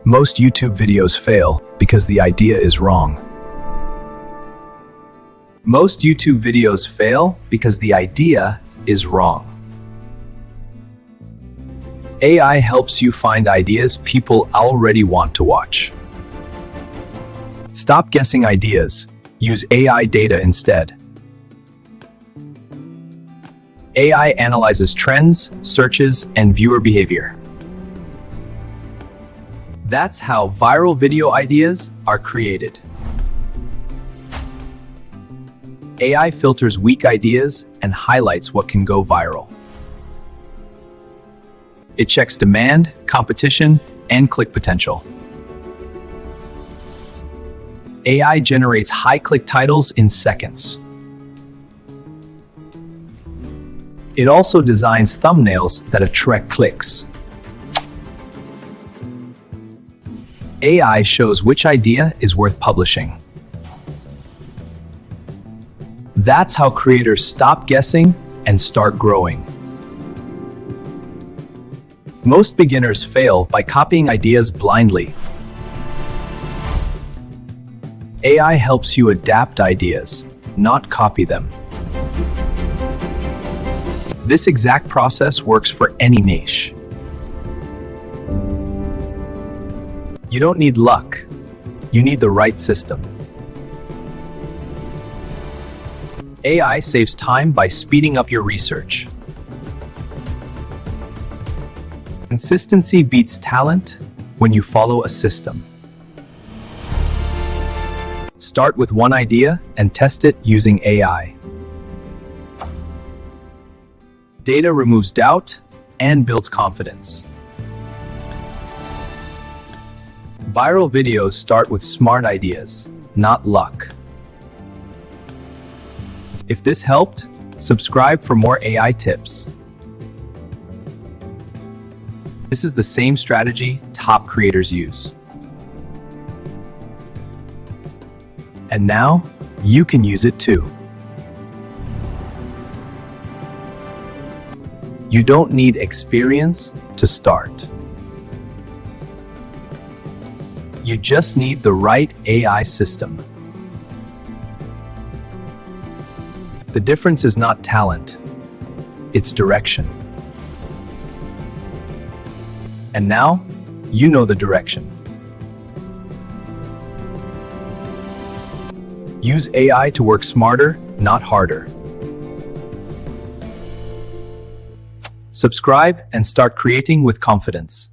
Most YouTube videos fail because the idea is wrong. Most YouTube videos fail because the idea is wrong. AI helps you find ideas people already want to watch. Stop guessing ideas. Use AI data instead. AI analyzes trends, searches, and viewer behavior. That's how viral video ideas are created. AI filters weak ideas and highlights what can go viral. It checks demand, competition, and click potential. AI generates high-click titles in seconds. It also designs thumbnails that attract clicks. AI shows which idea is worth publishing. That's how creators stop guessing and start growing. Most beginners fail by copying ideas blindly. AI helps you adapt ideas, not copy them. This exact process works for any niche. You don't need luck. You need the right system. AI saves time by speeding up your research. Consistency beats talent when you follow a system. Start with one idea and test it using AI. Data removes doubt and builds confidence. Viral videos start with smart ideas, not luck. If this helped, subscribe for more AI tips. This is the same strategy top creators use. And now, you can use it too. You don't need experience to start. You just need the right AI system. The difference is not talent, it's direction. And now, you know the direction. Use AI to work smarter, not harder. Subscribe and start creating with confidence.